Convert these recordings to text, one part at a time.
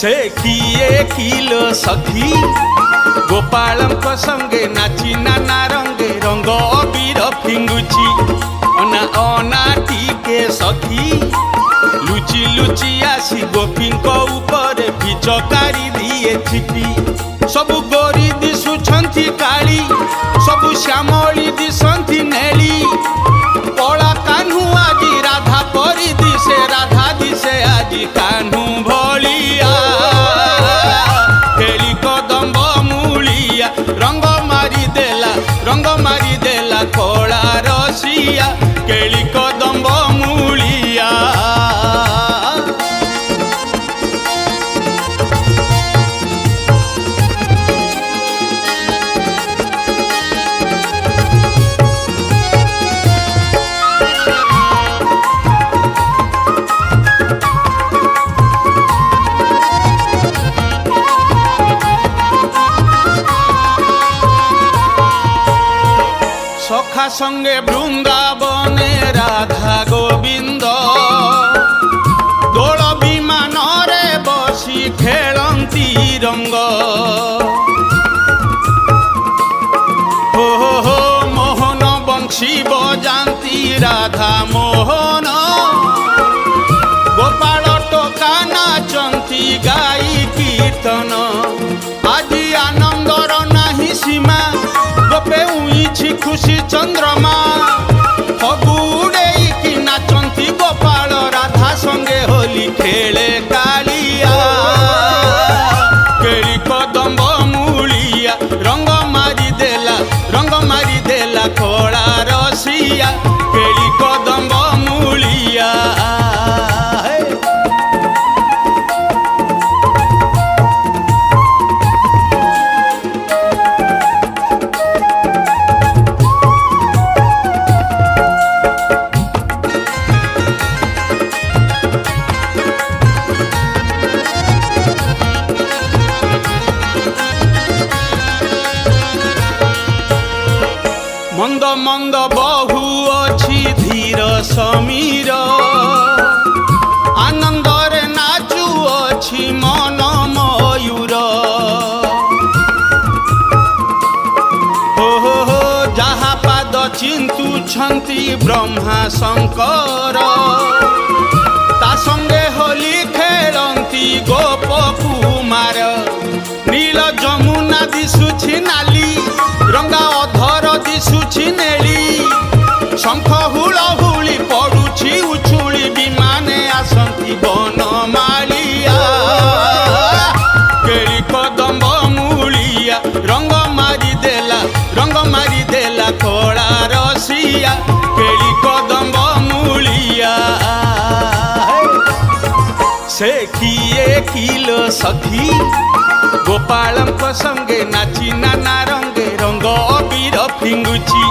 से किए किलो सखी गोपालंक संगे नाची नाना रंगे रंग अबीर फिंगुची अना अना टीके सखी लुची लुची आसी गोपींक ऊपर पिचकारी दिए छिपी सबु गोरी दिशुछंती काली सबु श्यामली दिशंती नेली कला कान्हू आजी राधा परी दिशे राधा दिशे आजी कान्हू भलिया केली कदम्ब मूलिया रंग मारी देला कला रसिया केली कदम्ब मूलिया सखा संगे वृंदावने राधा गोविंद दोल विमान रे बसी खेलंती रंग हो मोहन बंशी बजाती राधा मोहन गोपाल टोका नाचंती गाई कीर्तन आदि आनंदर नाही सीमा गोपे उइछि खुशी चंद्रमा फगुड़े की नाचंती गोपाल राधा संगे होली खेले कालिया केली कदम्ब मूलिया रंग मारी देला कला रसिया केली कदम्ब मूलिया मंद मंद बहु अछि धीर समीर आनंदर नाचु अछि मन मयूर हो जहा पाद चिंतु छंती ब्रह्मा शंकर ता संगे होली खेलंती गोप कुमार नील जमुना दिशुछि नाली रंगा अधर दिशुछि नेली शंख हुलहुली पड़ुछि उछुली विमाने आसंती बनमालिया केली कदम्ब मूलिया रंग मारी देला कला रसिया केली कदम्ब मूलिया से किए किलो सखी गोपालंक संगे नाची नाना रंगे रंग अबीर फिंगुची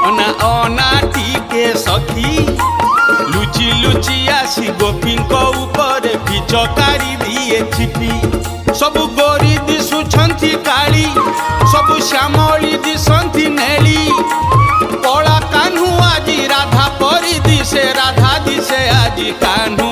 अना अना टीके सखी लुची लुची आसी गोपींक ऊपर पिचकारी दिए छिपी सबु गोरी दिशुछंती काली सबु श्यामली दिशंती नेली कला कान्हू आजी राधा परी दिशे राधा दिशे आजी कान्हू